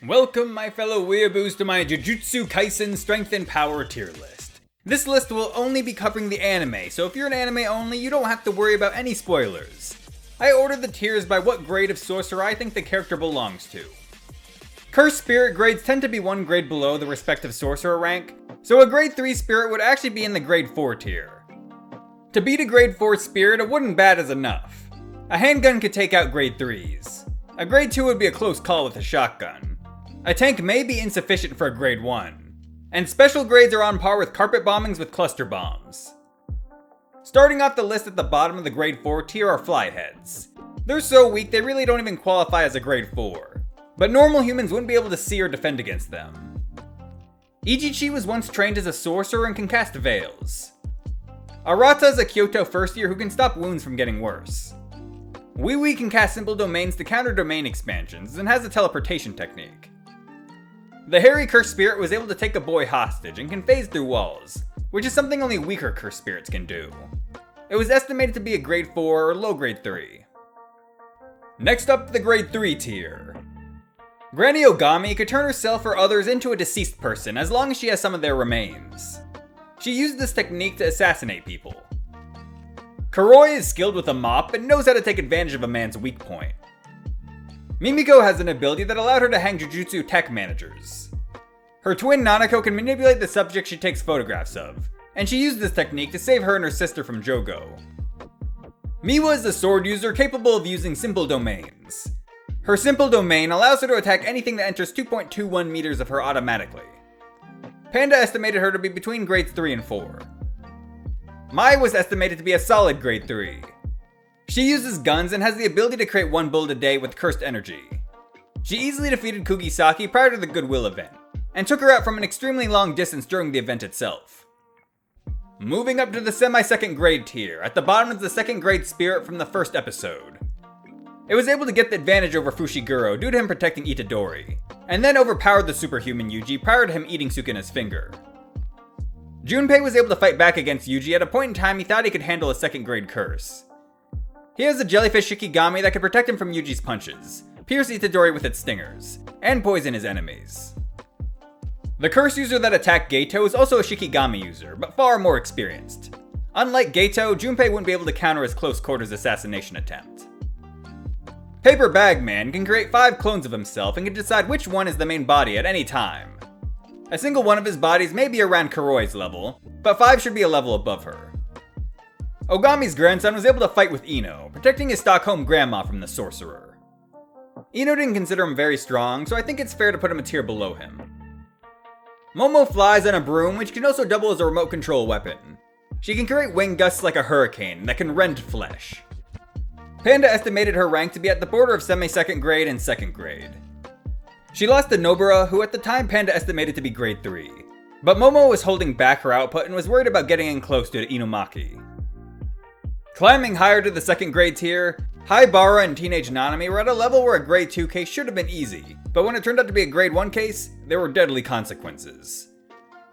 Welcome, my fellow Weeaboos, to my Jujutsu Kaisen Strength and Power tier list. This list will only be covering the anime, so if you're an anime only, you don't have to worry about any spoilers. I ordered the tiers by what grade of Sorcerer I think the character belongs to. Cursed Spirit grades tend to be one grade below the respective Sorcerer rank, so a grade 3 Spirit would actually be in the grade 4 tier. To beat a grade 4 Spirit, a wooden bat is enough. A handgun could take out grade 3s. A grade 2 would be a close call with a shotgun. A tank may be insufficient for a grade 1. And special grades are on par with carpet bombings with cluster bombs. Starting off the list at the bottom of the grade 4 tier are flyheads. They're so weak they really don't even qualify as a grade 4. But normal humans wouldn't be able to see or defend against them. Ijichi was once trained as a sorcerer and can cast veils. Arata is a Kyoto first year who can stop wounds from getting worse. Weeaboo can cast simple domains to counter domain expansions and has a teleportation technique. The hairy cursed spirit was able to take a boy hostage and can phase through walls, which is something only weaker cursed spirits can do. It was estimated to be a grade 4 or low grade 3. Next up, the grade 3 tier. Granny Ogami could turn herself or others into a deceased person as long as she has some of their remains. She used this technique to assassinate people. Kuroi is skilled with a mop and knows how to take advantage of a man's weak point. Mimiko has an ability that allowed her to hang Jujutsu tech managers. Her twin Nanako can manipulate the subject she takes photographs of, and she used this technique to save her and her sister from Jogo. Miwa is a sword user capable of using simple domains. Her simple domain allows her to attack anything that enters 2.21 meters of her automatically. Panda estimated her to be between grades 3 and 4. Mai was estimated to be a solid grade 3. She uses guns and has the ability to create one bullet a day with cursed energy. She easily defeated Kugisaki prior to the Goodwill event, and took her out from an extremely long distance during the event itself. Moving up to the semi-second grade tier, at the bottom is the second grade spirit from the first episode. It was able to get the advantage over Fushiguro due to him protecting Itadori, and then overpowered the superhuman Yuji prior to him eating Sukuna's finger. Junpei was able to fight back against Yuji at a point in time he thought he could handle a second grade curse. He has a jellyfish Shikigami that can protect him from Yuji's punches, pierce Itadori with its stingers, and poison his enemies. The curse user that attacked Geto is also a Shikigami user, but far more experienced. Unlike Geto, Junpei wouldn't be able to counter his close quarters assassination attempt. Paper Bag Man can create 5 clones of himself and can decide which one is the main body at any time. A single one of his bodies may be around Kuroi's level, but 5 should be a level above her. Ogami's grandson was able to fight with Ino, protecting his Stockholm grandma from the Sorcerer. Ino didn't consider him very strong, so I think it's fair to put him a tier below him. Momo flies on a broom, which can also double as a remote control weapon. She can create wind gusts like a hurricane that can rend flesh. Panda estimated her rank to be at the border of semi-second grade and second grade. She lost to Nobara, who at the time Panda estimated to be grade 3. But Momo was holding back her output and was worried about getting in close to Inumaki. Climbing higher to the second grade tier, Haibara and Teenage Nanami were at a level where a grade 2 case should have been easy, but when it turned out to be a grade 1 case, there were deadly consequences.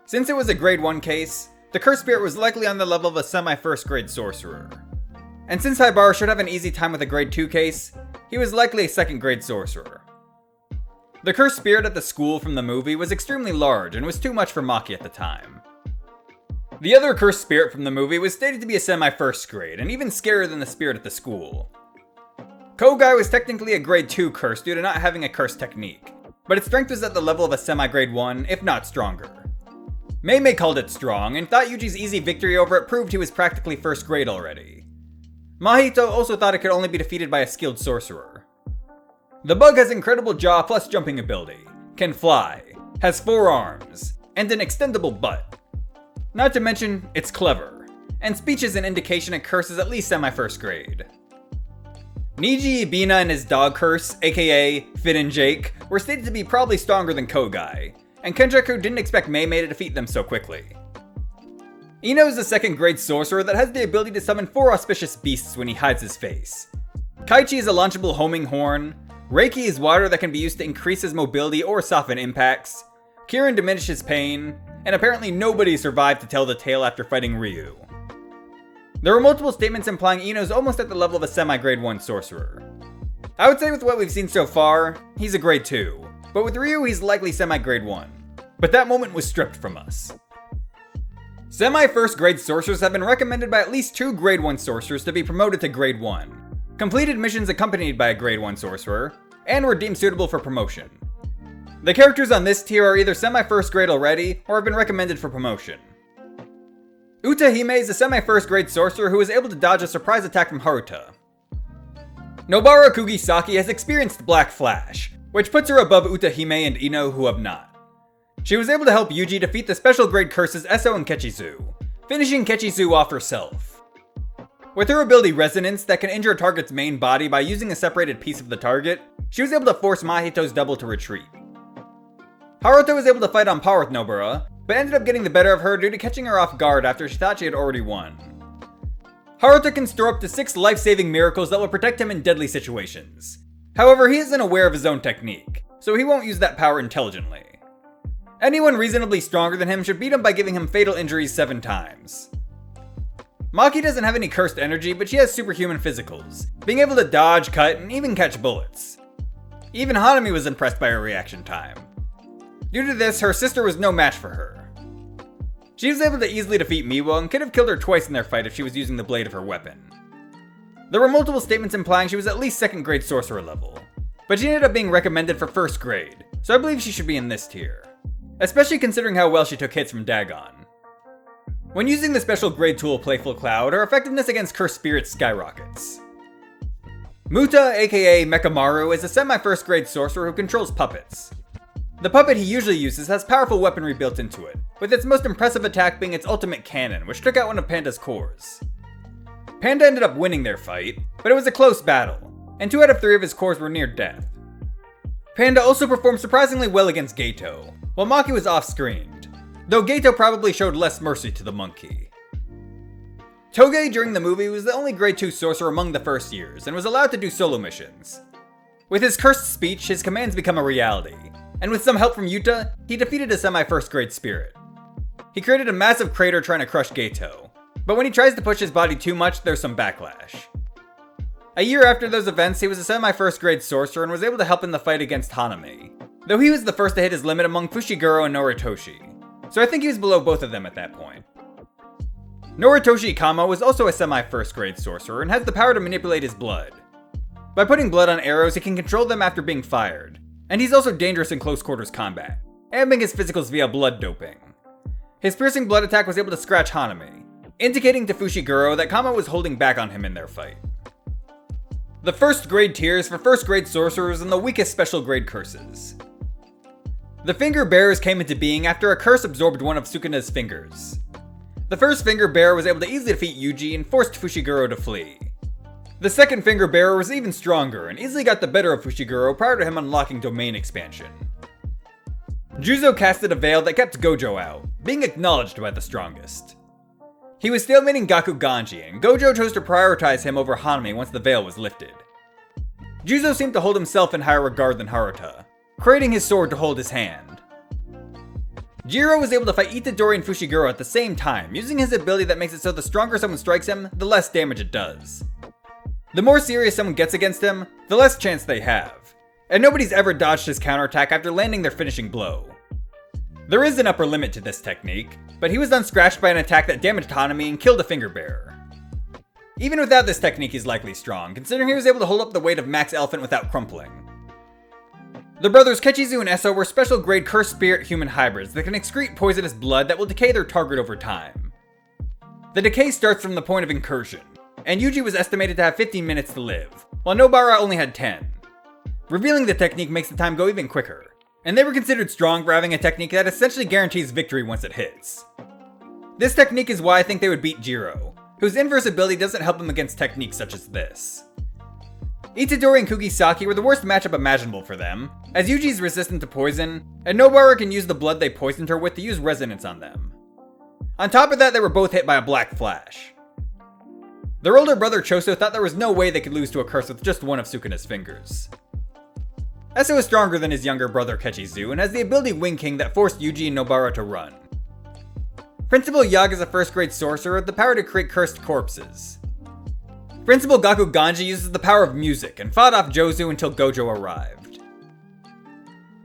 Since it was a grade 1 case, the cursed spirit was likely on the level of a semi-first grade sorcerer. And since Haibara should have an easy time with a grade 2 case, he was likely a second grade sorcerer. The cursed spirit at the school from the movie was extremely large and was too much for Maki at the time. The other cursed spirit from the movie was stated to be a semi-first grade, and even scarier than the spirit at the school. Kogai was technically a grade 2 curse due to not having a curse technique, but its strength was at the level of a semi-grade 1, if not stronger. Mei called it strong, and thought Yuji's easy victory over it proved he was practically first grade already. Mahito also thought it could only be defeated by a skilled sorcerer. The bug has incredible jaw plus jumping ability, can fly, has 4 arms, and an extendable butt. Not to mention, it's clever, and speech is an indication a curse is at least semi-first grade. Niji Ibina and his dog curse, aka Finn and Jake, were stated to be probably stronger than Kogai, and Kenjaku didn't expect Mei to defeat them so quickly. Ino is a second grade sorcerer that has the ability to summon 4 auspicious beasts when he hides his face. Kaichi is a launchable homing horn, Reiki is water that can be used to increase his mobility or soften impacts, Kirin diminishes pain, and apparently nobody survived to tell the tale after fighting Ryu. There were multiple statements implying Ino's almost at the level of a semi-grade 1 sorcerer. I would say with what we've seen so far, he's a grade 2, but with Ryu he's likely semi-grade 1. But that moment was stripped from us. Semi-first grade sorcerers have been recommended by at least 2 grade 1 sorcerers to be promoted to grade 1, completed missions accompanied by a grade 1 sorcerer, and were deemed suitable for promotion. The characters on this tier are either semi-first grade already, or have been recommended for promotion. Utahime is a semi-first grade sorcerer who is able to dodge a surprise attack from Haruta. Nobara Kugisaki has experienced Black Flash, which puts her above Utahime and Ino who have not. She was able to help Yuji defeat the special grade curses Eso and Kechizu, finishing Kechizu off herself. With her ability Resonance that can injure a target's main body by using a separated piece of the target, she was able to force Mahito's double to retreat. Haruta was able to fight on par with Nobara, but ended up getting the better of her due to catching her off guard after she thought she had already won. Haruta can store up to 6 life-saving miracles that will protect him in deadly situations. However, he isn't aware of his own technique, so he won't use that power intelligently. Anyone reasonably stronger than him should beat him by giving him fatal injuries 7 times. Maki doesn't have any cursed energy, but she has superhuman physicals, being able to dodge, cut, and even catch bullets. Even Hanami was impressed by her reaction time. Due to this, her sister was no match for her. She was able to easily defeat Miwa and could have killed her twice in their fight if she was using the blade of her weapon. There were multiple statements implying she was at least 2nd grade sorcerer level, but she ended up being recommended for 1st grade, so I believe she should be in this tier, especially considering how well she took hits from Dagon. When using the special grade tool Playful Cloud, her effectiveness against cursed spirits skyrockets. Muta, aka Mekamaru, is a semi-first grade sorcerer who controls puppets. The puppet he usually uses has powerful weaponry built into it, with its most impressive attack being its ultimate cannon, which took out one of Panda's cores. Panda ended up winning their fight, but it was a close battle, and 2 out of 3 of his cores were near death. Panda also performed surprisingly well against Geto, while Maki was off-screened, though Geto probably showed less mercy to the monkey. Toge during the movie was the only grade 2 sorcerer among the first years, and was allowed to do solo missions. With his cursed speech, his commands become a reality, and with some help from Yuta, he defeated a semi-first grade spirit. He created a massive crater trying to crush Geto, but when he tries to push his body too much, there's some backlash. A year after those events, he was a semi-first grade sorcerer and was able to help in the fight against Hanami, though he was the first to hit his limit among Fushiguro and Noritoshi, so I think he was below both of them at that point. Noritoshi Kama was also a semi-first grade sorcerer and has the power to manipulate his blood. By putting blood on arrows, he can control them after being fired, and he's also dangerous in close quarters combat, amping his physicals via blood doping. His piercing blood attack was able to scratch Hanami, indicating to Fushiguro that Kama was holding back on him in their fight. The 1st grade tiers for 1st grade sorcerers and the weakest special grade curses. The Finger Bearers came into being after a curse absorbed one of Sukuna's fingers. The first Finger Bearer was able to easily defeat Yuji and forced Fushiguro to flee. The 2nd Finger Bearer was even stronger and easily got the better of Fushiguro prior to him unlocking domain expansion. Juzo casted a veil that kept Gojo out, being acknowledged by the strongest. He was stalemating Gakuganji, and Gojo chose to prioritize him over Hanami once the veil was lifted. Juzo seemed to hold himself in higher regard than Haruta, creating his sword to hold his hand. Jiro was able to fight Itadori and Fushiguro at the same time, using his ability that makes it so the stronger someone strikes him, the less damage it does. The more serious someone gets against him, the less chance they have, and nobody's ever dodged his counterattack after landing their finishing blow. There is an upper limit to this technique, but he was unscratched by an attack that damaged Hanami and killed a Finger Bearer. Even without this technique, he's likely strong, considering he was able to hold up the weight of Max Elephant without crumpling. The brothers Kechizu and Eso were special grade cursed spirit human hybrids that can excrete poisonous blood that will decay their target over time. The decay starts from the point of incursion, and Yuji was estimated to have 15 minutes to live, while Nobara only had 10. Revealing the technique makes the time go even quicker, and they were considered strong for having a technique that essentially guarantees victory once it hits. This technique is why I think they would beat Jiro, whose inverse ability doesn't help him against techniques such as this. Itadori and Kugisaki were the worst matchup imaginable for them, as Yuji's resistant to poison, and Nobara can use the blood they poisoned her with to use resonance on them. On top of that, they were both hit by a Black Flash. Their older brother Choso thought there was no way they could lose to a curse with just one of Sukuna's fingers. Eso is stronger than his younger brother Kechizu and has the ability Wing King that forced Yuji and Nobara to run. Principal Yag is a first grade sorcerer with the power to create cursed corpses. Principal Gakuganji uses the power of music and fought off Jozu until Gojo arrived.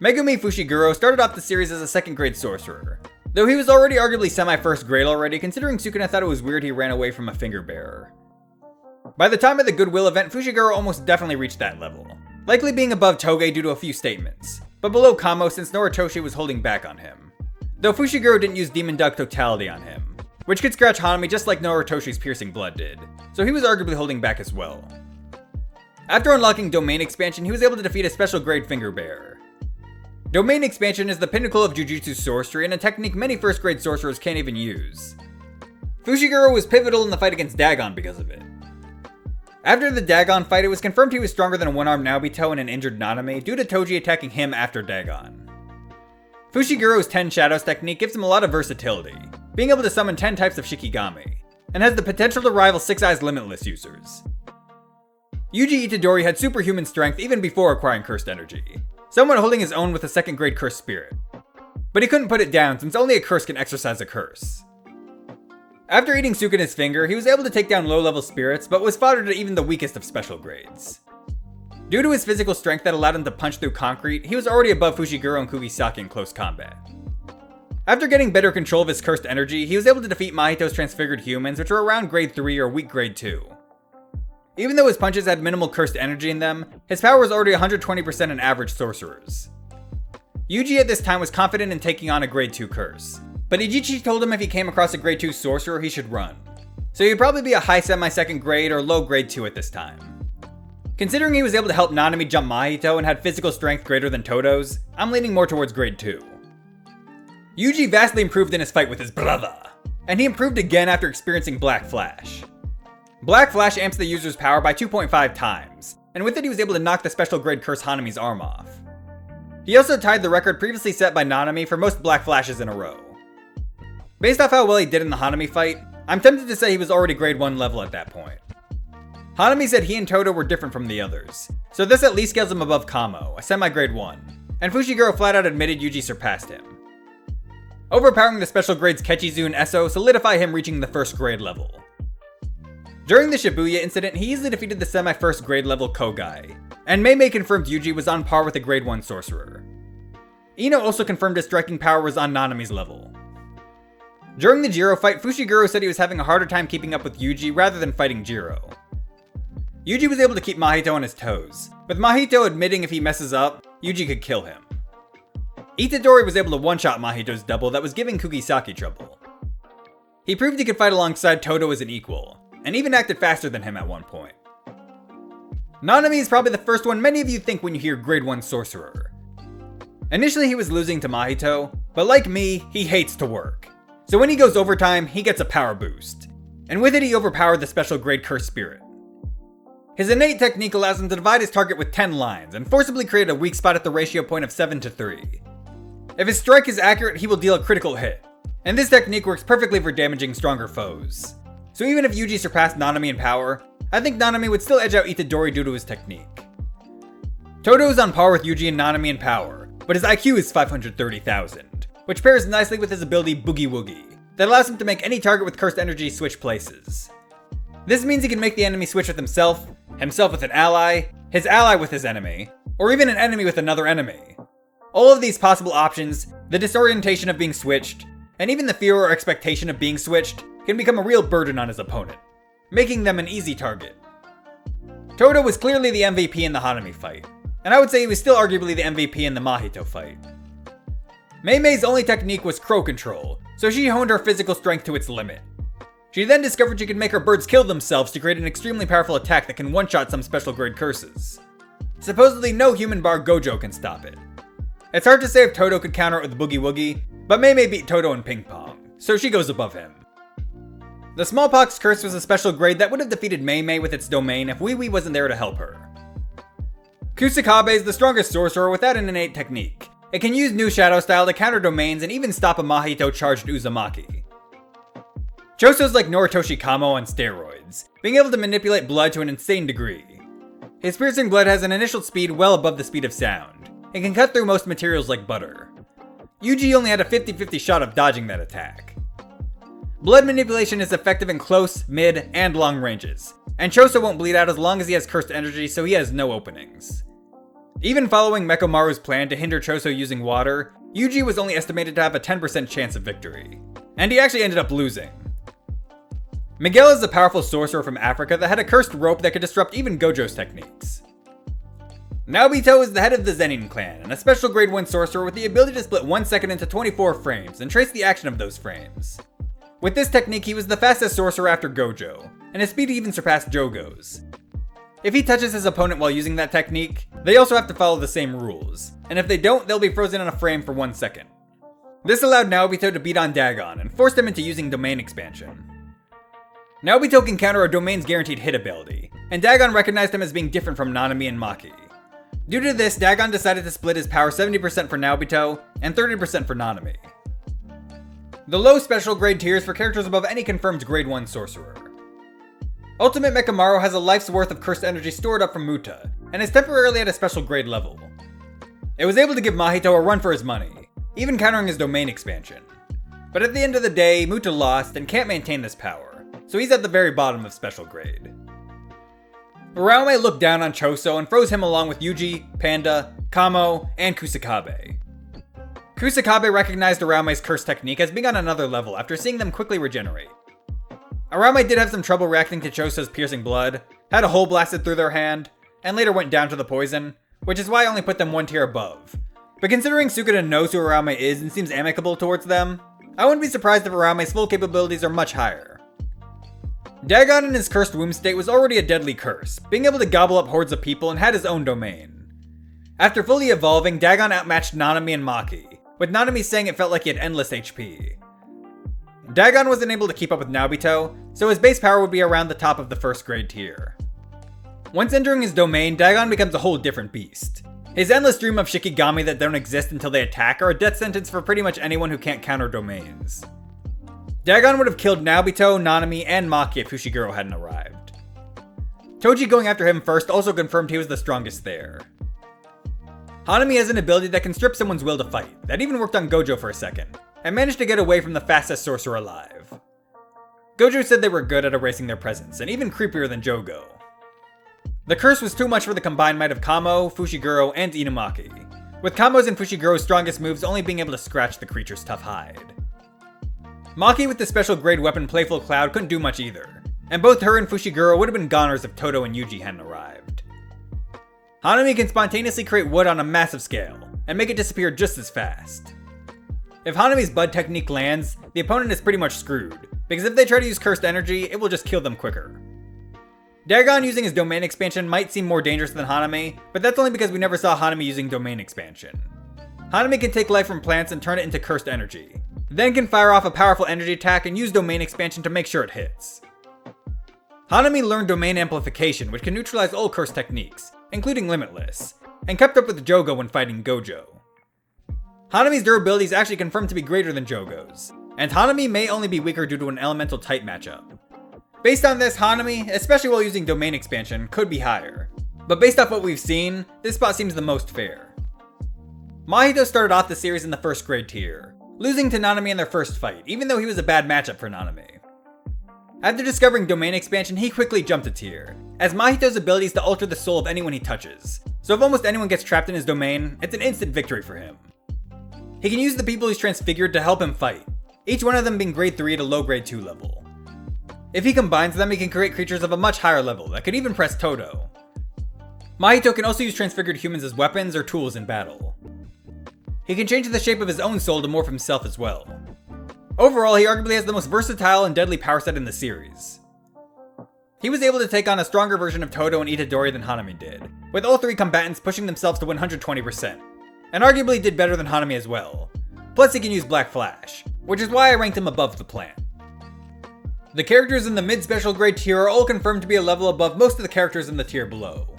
Megumi Fushiguro started off the series as a second grade sorcerer, though he was already arguably semi-first grade already, considering Sukuna thought it was weird he ran away from a finger bearer. By the time of the Goodwill event, Fushiguro almost definitely reached that level, likely being above Toge due to a few statements, but below Kamo since Noritoshi was holding back on him. Though Fushiguro didn't use Demon Dog Totality on him, which could scratch Hanami just like Noritoshi's Piercing Blood did, so he was arguably holding back as well. After unlocking Domain Expansion, he was able to defeat a special grade finger bearer. Domain Expansion is the pinnacle of Jujutsu sorcery and a technique many first grade sorcerers can't even use. Fushiguro was pivotal in the fight against Dagon because of it. After the Dagon fight, it was confirmed he was stronger than a one-armed Naobito and an injured Nanami due to Toji attacking him after Dagon. Fushiguro's 10 Shadows technique gives him a lot of versatility, being able to summon 10 types of Shikigami, and has the potential to rival Six Eyes Limitless users. Yuji Itadori had superhuman strength even before acquiring Cursed Energy, somewhat holding his own with a second grade Cursed Spirit. But he couldn't put it down since only a curse can exercise a curse. After eating Sukuna's finger, he was able to take down low-level spirits, but was fodder to even the weakest of special grades. Due to his physical strength that allowed him to punch through concrete, he was already above Fushiguro and Kugisaki in close combat. After getting better control of his cursed energy, he was able to defeat Mahito's transfigured humans, which were around grade 3 or weak grade 2. Even though his punches had minimal cursed energy in them, his power was already 120% in average sorcerers. Yuji at this time was confident in taking on a grade 2 curse, but Ijichi told him if he came across a grade 2 sorcerer, he should run. So he'd probably be a high semi-second grade or low grade 2 at this time. Considering he was able to help Nanami jump Mahito and had physical strength greater than Todo's, I'm leaning more towards grade 2. Yuji vastly improved in his fight with his brother, and he improved again after experiencing Black Flash. Black Flash amps the user's power by 2.5 times, and with it he was able to knock the special grade curse Hanami's arm off. He also tied the record previously set by Nanami for most Black Flashes in a row. Based off how well he did in the Hanami fight, I'm tempted to say he was already grade 1 level at that point. Hanami said he and Todo were different from the others, so this at least scales him above Kamo, a semi-grade 1, and Fushiguro flat out admitted Yuji surpassed him. Overpowering the special grades Kechizu and Eso solidify him reaching the first grade level. During the Shibuya Incident, he easily defeated the semi-first grade level Kogai, and Meimei confirmed Yuji was on par with a grade 1 sorcerer. Ino also confirmed his striking power was on Nanami's level. During the Jiro fight, Fushiguro said he was having a harder time keeping up with Yuji rather than fighting Jiro. Yuji was able to keep Mahito on his toes, with Mahito admitting if he messes up, Yuji could kill him. Itadori was able to one-shot Mahito's double that was giving Kugisaki trouble. He proved he could fight alongside Todo as an equal, and even acted faster than him at one point. Nanami is probably the first one many of you think when you hear grade 1 sorcerer. Initially he was losing to Mahito, but like me, he hates to work. So when he goes overtime, he gets a power boost, and with it he overpowered the special grade Cursed Spirit. His innate technique allows him to divide his target with 10 lines, and forcibly create a weak spot at the ratio point of 7:3. If his strike is accurate, he will deal a critical hit, and this technique works perfectly for damaging stronger foes. So even if Yuji surpassed Nanami in power, I think Nanami would still edge out Itadori due to his technique. Todo is on par with Yuji and Nanami in power, but his IQ is 530,000, which pairs nicely with his ability Boogie Woogie, that allows him to make any target with cursed energy switch places. This means he can make the enemy switch with himself with an ally, his ally with his enemy, or even an enemy with another enemy. All of these possible options, the disorientation of being switched, and even the fear or expectation of being switched, can become a real burden on his opponent, making them an easy target. Todo was clearly the MVP in the Hanami fight, and I would say he was still arguably the MVP in the Mahito fight. Meimei's only technique was crow control, so she honed her physical strength to its limit. She then discovered she could make her birds kill themselves to create an extremely powerful attack that can one-shot some special grade curses. Supposedly no human bar Gojo can stop it. It's hard to say if Todo could counter it with Boogie Woogie, but Meimei beat Todo in ping pong, so she goes above him. The Smallpox Curse was a special grade that would have defeated Meimei with its domain if Wee Wee wasn't there to help her. Kusakabe is the strongest sorcerer without an innate technique. It can use new Shadow Style to counter domains and even stop a Mahito charged Uzumaki. Choso's like Noritoshi Kamo on steroids, being able to manipulate blood to an insane degree. His piercing blood has an initial speed well above the speed of sound, and can cut through most materials like butter. Yuji only had a 50-50 shot of dodging that attack. Blood manipulation is effective in close, mid, and long ranges, and Choso won't bleed out as long as he has cursed energy, so he has no openings. Even following Mechamaru's plan to hinder Choso using water, Yuji was only estimated to have a 10% chance of victory. And he actually ended up losing. Miguel is a powerful sorcerer from Africa that had a cursed rope that could disrupt even Gojo's techniques. Naobito is the head of the Zenin clan, and a special grade 1 sorcerer with the ability to split 1 second into 24 frames and trace the action of those frames. With this technique, he was the fastest sorcerer after Gojo, and his speed even surpassed Jogo's. If he touches his opponent while using that technique, they also have to follow the same rules, and if they don't, they'll be frozen in a frame for 1 second. This allowed Naobito to beat on Dagon and forced him into using domain expansion. Naobito can counter a domain's guaranteed hit ability, and Dagon recognized him as being different from Nanami and Maki. Due to this, Dagon decided to split his power 70% for Naobito and 30% for Nanami. The low special grade tiers for characters above any confirmed grade 1 sorcerer. Ultimate Mechamaru has a life's worth of cursed energy stored up from Muta, and is temporarily at a special grade level. It was able to give Mahito a run for his money, even countering his domain expansion. But at the end of the day, Muta lost and can't maintain this power, so he's at the very bottom of special grade. Uraume looked down on Choso and froze him along with Yuji, Panda, Kamo, and Kusakabe. Kusakabe recognized Uraume's curse technique as being on another level after seeing them quickly regenerate. Uraume did have some trouble reacting to Choso's piercing blood, had a hole blasted through their hand, and later went down to the poison, which is why I only put them 1 tier above. But considering Sukuna knows who Uraume is and seems amicable towards them, I wouldn't be surprised if Uraume's full capabilities are much higher. Dagon in his cursed womb state was already a deadly curse, being able to gobble up hordes of people and had his own domain. After fully evolving, Dagon outmatched Nanami and Maki, with Nanami saying it felt like he had endless HP. Dagon wasn't able to keep up with Naobito, so his base power would be around the top of the first grade tier. Once entering his domain, Dagon becomes a whole different beast. His endless stream of Shikigami that don't exist until they attack are a death sentence for pretty much anyone who can't counter domains. Dagon would have killed Naobito, Nanami, and Maki if Fushiguro hadn't arrived. Toji going after him first also confirmed he was the strongest there. Hanami has an ability that can strip someone's will to fight, that even worked on Gojo for a second, and managed to get away from the fastest sorcerer alive. Gojo said they were good at erasing their presence, and even creepier than Jogo. The curse was too much for the combined might of Kamo, Fushiguro, and Inumaki, with Kamo's and Fushiguro's strongest moves only being able to scratch the creature's tough hide. Maki with the special grade weapon Playful Cloud couldn't do much either, and both her and Fushiguro would have been goners if Todo and Yuji hadn't arrived. Hanami can spontaneously create wood on a massive scale, and make it disappear just as fast. If Hanami's Bud technique lands, the opponent is pretty much screwed, because if they try to use cursed energy, it will just kill them quicker. Dagon using his domain expansion might seem more dangerous than Hanami, but that's only because we never saw Hanami using domain expansion. Hanami can take life from plants and turn it into cursed energy, then can fire off a powerful energy attack and use domain expansion to make sure it hits. Hanami learned domain amplification, which can neutralize all cursed techniques, including Limitless, and kept up with Jogo when fighting Gojo. Hanami's durability is actually confirmed to be greater than Jogo's, and Hanami may only be weaker due to an elemental type matchup. Based on this, Hanami, especially while using domain expansion, could be higher, but based off what we've seen, this spot seems the most fair. Mahito started off the series in the first grade tier, losing to Nanami in their first fight, even though he was a bad matchup for Nanami. After discovering domain expansion, he quickly jumped a tier, as Mahito's ability is to alter the soul of anyone he touches, so if almost anyone gets trapped in his domain, it's an instant victory for him. He can use the people he's transfigured to help him fight, each one of them being grade 3 to low grade 2 level. If he combines them, he can create creatures of a much higher level that could even press Todo. Mahito can also use transfigured humans as weapons or tools in battle. He can change the shape of his own soul to morph himself as well. Overall, he arguably has the most versatile and deadly power set in the series. He was able to take on a stronger version of Todo and Itadori than Hanami did, with all 3 combatants pushing themselves to 120%, and arguably did better than Hanami as well. Plus he can use Black Flash, which is why I ranked him above the plant. The characters in the mid-special grade tier are all confirmed to be a level above most of the characters in the tier below.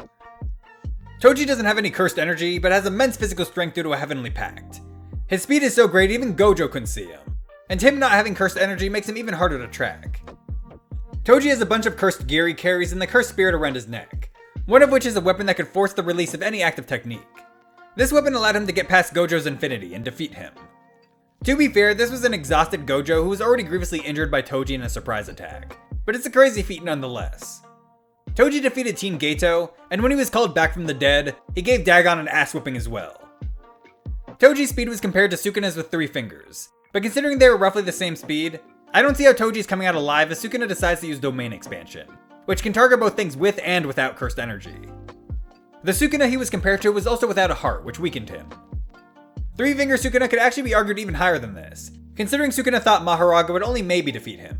Toji doesn't have any cursed energy, but has immense physical strength due to a Heavenly Pact. His speed is so great even Gojo couldn't see him, and him not having cursed energy makes him even harder to track. Toji has a bunch of cursed gear he carries and the cursed spirit around his neck, one of which is a weapon that could force the release of any active technique. This weapon allowed him to get past Gojo's infinity and defeat him. To be fair, this was an exhausted Gojo who was already grievously injured by Toji in a surprise attack, but it's a crazy feat nonetheless. Toji defeated Team Geto, and when he was called back from the dead, he gave Dagon an ass whooping as well. Toji's speed was compared to Sukuna's with 3 fingers, but considering they were roughly the same speed, I don't see how Toji's coming out alive as Sukuna decides to use domain expansion, which can target both things with and without cursed energy. The Sukuna he was compared to was also without a heart, which weakened him. 3-finger Sukuna could actually be argued even higher than this, considering Sukuna thought Mahoraga would only maybe defeat him.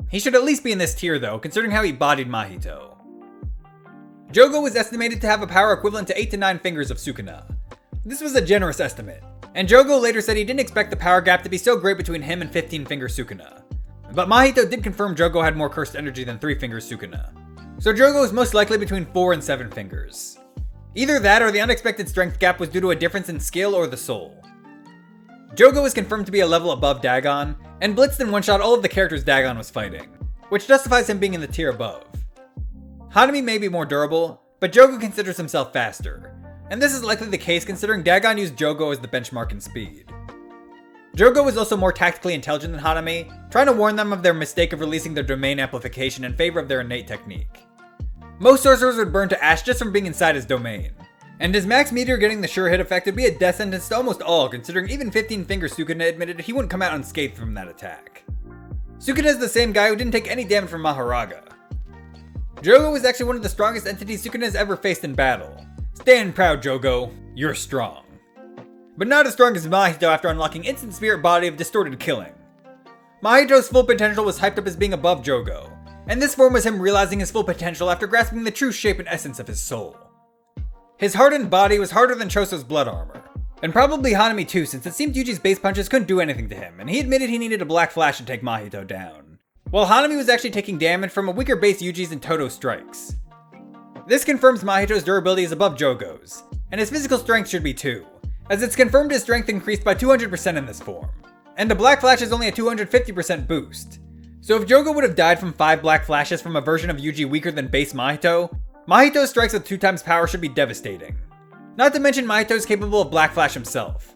He should at least be in this tier though, considering how he bodied Mahito. Jogo was estimated to have a power equivalent to 8 to 9 fingers of Sukuna. This was a generous estimate, and Jogo later said he didn't expect the power gap to be so great between him and 15-finger Sukuna. But Mahito did confirm Jogo had more cursed energy than 3-finger Sukuna. So Jogo is most likely between 4 and 7 fingers. Either that or the unexpected strength gap was due to a difference in skill or the soul. Jogo is confirmed to be a level above Dagon, and blitzed and one-shot all of the characters Dagon was fighting, which justifies him being in the tier above. Hanami may be more durable, but Jogo considers himself faster, and this is likely the case considering Dagon used Jogo as the benchmark in speed. Jogo was also more tactically intelligent than Hanami, trying to warn them of their mistake of releasing their domain amplification in favor of their innate technique. Most sorcerers would burn to ash just from being inside his domain, and his max meteor getting the sure hit effect would be a death sentence to almost all, considering even 15-finger Sukuna admitted he wouldn't come out unscathed from that attack. Sukuna is the same guy who didn't take any damage from Mahoraga. Jogo was actually one of the strongest entities Sukuna has ever faced in battle. Stand proud, Jogo. You're strong. But not as strong as Mahito after unlocking instant spirit body of distorted killing. Mahito's full potential was hyped up as being above Jogo, and this form was him realizing his full potential after grasping the true shape and essence of his soul. His hardened body was harder than Choso's blood armor, and probably Hanami too, since it seemed Yuji's base punches couldn't do anything to him, and he admitted he needed a black flash to take Mahito down, while Hanami was actually taking damage from a weaker base Yuji's and Todo strikes. This confirms Mahito's durability is above Jogo's, and his physical strength should be too, as it's confirmed his strength increased by 200% in this form, and the black flash is only a 250% boost. So if Jogo would have died from 5 black flashes from a version of Yuji weaker than base Mahito, Mahito's strikes with 2 times power should be devastating. Not to mention Mahito is capable of black flash himself.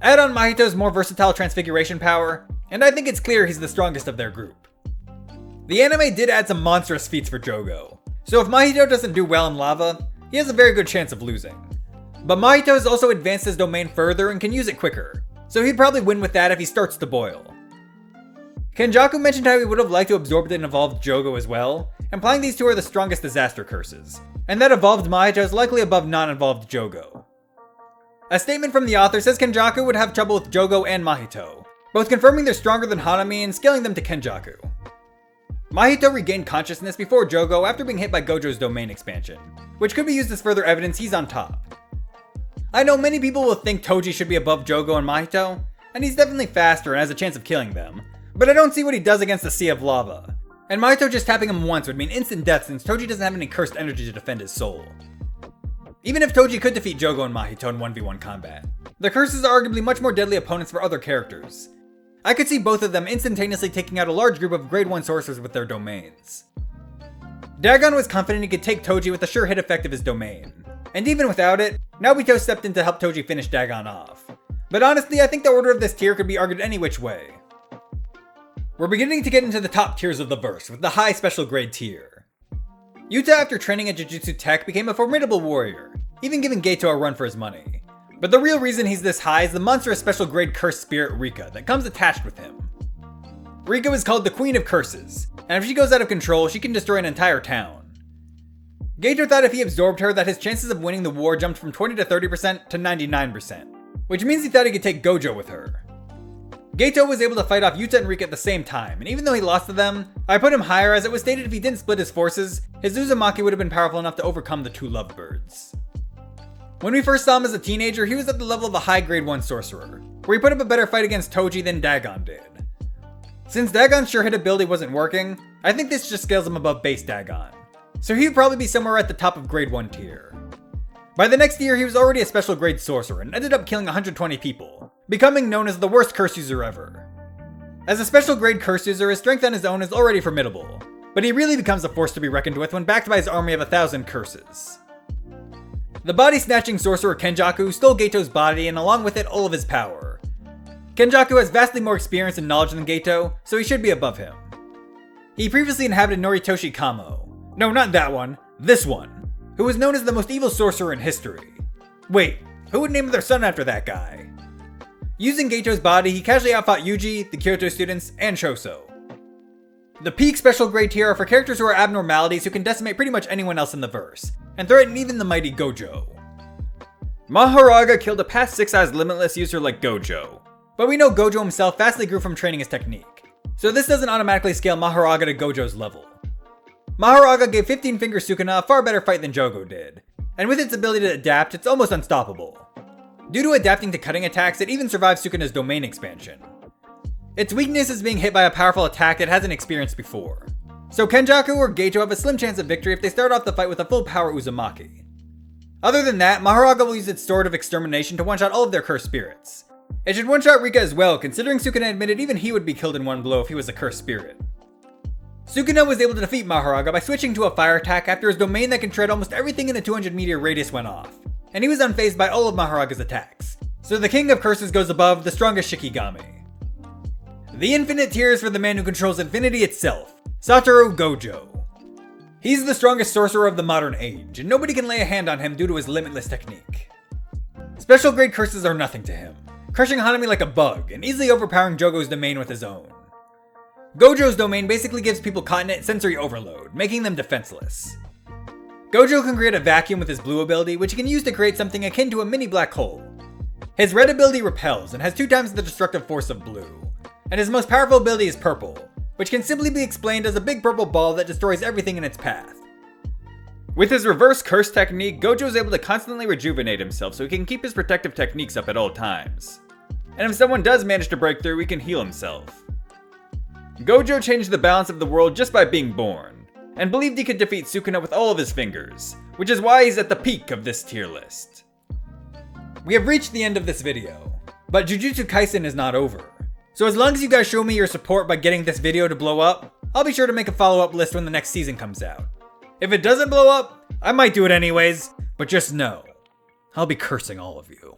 Add on Mahito's more versatile transfiguration power, and I think it's clear he's the strongest of their group. The anime did add some monstrous feats for Jogo, so if Mahito doesn't do well in lava, he has a very good chance of losing. But Mahito has also advanced his domain further and can use it quicker, so he'd probably win with that if he starts to boil. Kenjaku mentioned how he would have liked to absorb and evolved Jogo as well, implying these two are the strongest disaster curses, and that evolved Mahito is likely above non-evolved Jogo. A statement from the author says Kenjaku would have trouble with Jogo and Mahito, both confirming they're stronger than Hanami and scaling them to Kenjaku. Mahito regained consciousness before Jogo after being hit by Gojo's domain expansion, which could be used as further evidence he's on top. I know many people will think Toji should be above Jogo and Mahito, and he's definitely faster and has a chance of killing them, but I don't see what he does against a sea of lava. And Mahito just tapping him once would mean instant death since Toji doesn't have any cursed energy to defend his soul. Even if Toji could defeat Jogo and Mahito in 1v1 combat, the curses are arguably much more deadly opponents for other characters. I could see both of them instantaneously taking out a large group of grade 1 sorcerers with their domains. Dagon was confident he could take Toji with the sure hit effect of his domain, and even without it, Naobito stepped in to help Toji finish Dagon off. But honestly, I think the order of this tier could be argued any which way. We're beginning to get into the top tiers of the verse, with the high special grade tier. Yuta, after training at Jujutsu Tech, became a formidable warrior, even giving Geto a run for his money. But the real reason he's this high is the monstrous special grade cursed spirit Rika that comes attached with him. Rika is called the Queen of Curses, and if she goes out of control, she can destroy an entire town. Geto thought if he absorbed her that his chances of winning the war jumped from 20 to 30% to 99%, which means he thought he could take Gojo with her. Geto was able to fight off Yuta and Rika at the same time, and even though he lost to them, I put him higher as it was stated if he didn't split his forces, his Uzumaki would have been powerful enough to overcome the two lovebirds. When we first saw him as a teenager, he was at the level of a high grade 1 sorcerer, where he put up a better fight against Toji than Dagon did. Since Dagon's sure hit ability wasn't working, I think this just scales him above base Dagon, so he would probably be somewhere at the top of grade 1 tier. By the next year, he was already a special grade sorcerer and ended up killing 120 people, becoming known as the worst curse user ever. As a special grade curse user, his strength on his own is already formidable, but he really becomes a force to be reckoned with when backed by his army of 1,000 curses. The body-snatching sorcerer Kenjaku stole Geto's body and along with it all of his power. Kenjaku has vastly more experience and knowledge than Geto, so he should be above him. He previously inhabited Noritoshi Kamo, No, not that one. This one. Who was known as the most evil sorcerer in history. Wait, who would name their son after that guy? Using Geicho's body, he casually outfought Yuji, the Kyoto students, and Choso. The peak special grade tier are for characters who are abnormalities who can decimate pretty much anyone else in the verse, and threaten even the mighty Gojo. Mahoraga killed a past 6 Eyes Limitless user like Gojo, but we know Gojo himself vastly grew from training his technique, so this doesn't automatically scale Mahoraga to Gojo's level. Mahoraga gave 15 Finger Sukuna a far better fight than Jogo did, and with its ability to adapt, it's almost unstoppable. Due to adapting to cutting attacks, it even survives Sukuna's domain expansion. Its weakness is being hit by a powerful attack it hasn't experienced before, so Kenjaku or Geicho have a slim chance of victory if they start off the fight with a full power Uzumaki. Other than that, Mahoraga will use its Sword of Extermination to one-shot all of their cursed spirits. It should one-shot Rika as well, considering Sukuna admitted even he would be killed in one blow if he was a cursed spirit. Sukuna was able to defeat Mahoraga by switching to a fire attack after his domain that can tread almost everything in a 200 meter radius went off, and he was unfazed by all of Mahoraga's attacks. So the King of Curses goes above the strongest Shikigami. The infinite tier is for the man who controls infinity itself, Satoru Gojo. He's the strongest sorcerer of the modern age, and nobody can lay a hand on him due to his limitless technique. Special grade curses are nothing to him, crushing Hanami like a bug and easily overpowering Jogo's domain with his own. Gojo's domain basically gives people caught in it sensory overload, making them defenseless. Gojo can create a vacuum with his blue ability, which he can use to create something akin to a mini black hole. His red ability repels and has 2 times the destructive force of blue, and his most powerful ability is purple, which can simply be explained as a big purple ball that destroys everything in its path. With his reverse curse technique, Gojo is able to constantly rejuvenate himself so he can keep his protective techniques up at all times. And if someone does manage to break through, he can heal himself. Gojo changed the balance of the world just by being born, and believed he could defeat Sukuna with all of his fingers, which is why he's at the peak of this tier list. We have reached the end of this video, but Jujutsu Kaisen is not over. So as long as you guys show me your support by getting this video to blow up, I'll be sure to make a follow-up list when the next season comes out. If it doesn't blow up, I might do it anyways, but just know, I'll be cursing all of you.